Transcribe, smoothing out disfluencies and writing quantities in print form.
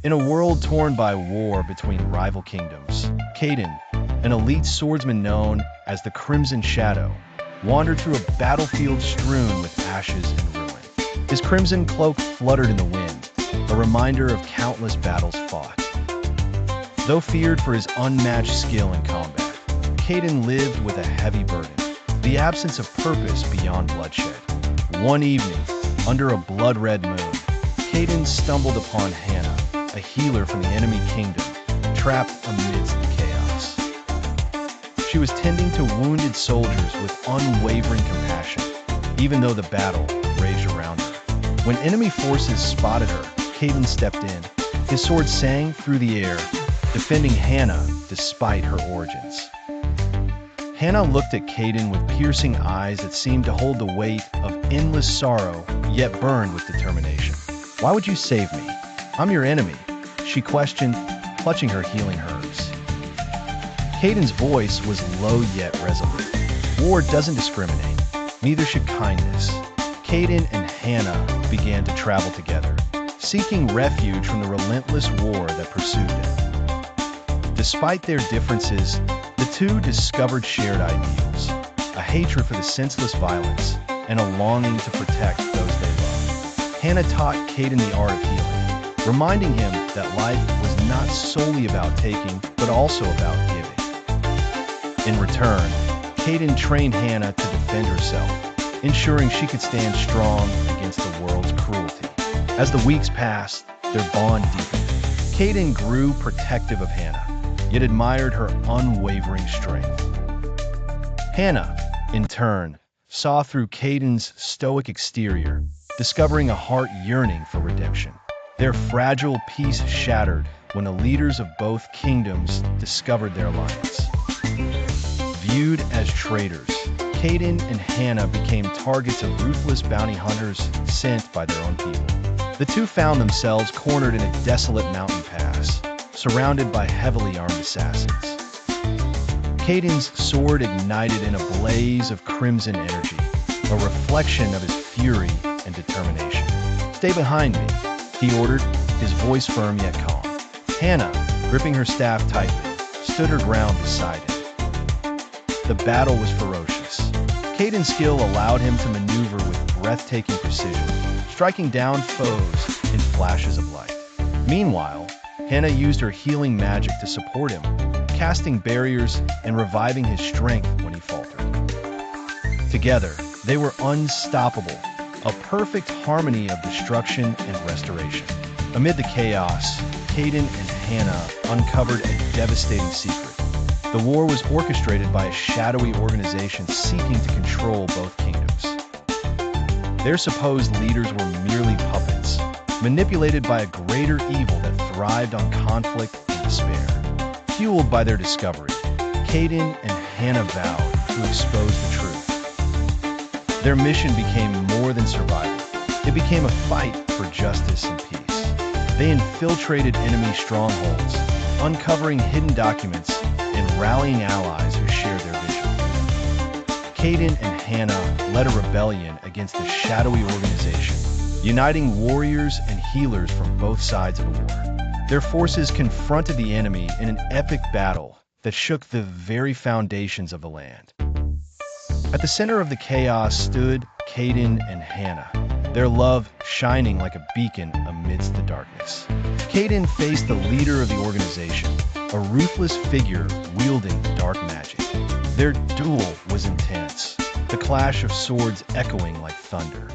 In a world torn by war between rival kingdoms, Kaiden, an elite swordsman known as the Crimson Shadow, wandered through a battlefield strewn with ashes and ruin. His crimson cloak fluttered in the wind, a reminder of countless battles fought. Though feared for his unmatched skill in combat, Kaiden lived with a heavy burden, the absence of purpose beyond bloodshed. One evening, under a blood-red moon, Kaiden stumbled upon Hana, a healer from the enemy kingdom, trapped amidst the chaos. She was tending to wounded soldiers with unwavering compassion, even though the battle raged around her. When enemy forces spotted her, Kaiden stepped in. His sword sang through the air, defending Hana despite her origins. Hana looked at Kaiden with piercing eyes that seemed to hold the weight of endless sorrow, yet burned with determination. "Why would you save me? I'm your enemy," she questioned, clutching her healing herbs. Kaiden's voice was low yet resolute. "War doesn't discriminate. Neither should kindness." Kaiden and Hana began to travel together, seeking refuge from the relentless war that pursued them. Despite their differences, the two discovered shared ideals, a hatred for the senseless violence and a longing to protect those they loved. Hana taught Kaiden the art of healing, reminding him that life was not solely about taking, but also about giving. In return, Kaiden trained Hana to defend herself, ensuring she could stand strong against the world's cruelty. As the weeks passed, their bond deepened. Kaiden grew protective of Hana, yet admired her unwavering strength. Hana, in turn, saw through Kaiden's stoic exterior, discovering a heart yearning for redemption. Their fragile peace shattered when the leaders of both kingdoms discovered their alliance. Viewed as traitors, Kaiden and Hana became targets of ruthless bounty hunters sent by their own people. The two found themselves cornered in a desolate mountain pass, surrounded by heavily armed assassins. Kaiden's sword ignited in a blaze of crimson energy, a reflection of his fury and determination. "Stay behind me," he ordered, his voice firm yet calm. Hana, gripping her staff tightly, stood her ground beside him. The battle was ferocious. Kaiden's skill allowed him to maneuver with breathtaking precision, striking down foes in flashes of light. Meanwhile, Hana used her healing magic to support him, casting barriers and reviving his strength when he faltered. Together, they were unstoppable, a perfect harmony of destruction and restoration. Amid the chaos, Kaiden and Hana uncovered a devastating secret. The war was orchestrated by a shadowy organization seeking to control both kingdoms. Their supposed leaders were merely puppets, manipulated by a greater evil that thrived on conflict and despair. Fueled by their discovery, Kaiden and Hana vowed to expose the truth. Their mission became more than survival. It became a fight for justice and peace. They infiltrated enemy strongholds, uncovering hidden documents and rallying allies who shared their vision. Kaiden and Hana led a rebellion against the shadowy organization, uniting warriors and healers from both sides of the war. Their forces confronted the enemy in an epic battle that shook the very foundations of the land. At the center of the chaos stood Kaiden and Hana, their love shining like a beacon amidst the darkness. Kaiden faced the leader of the organization, a ruthless figure wielding dark magic. Their duel was intense, the clash of swords echoing like thunder.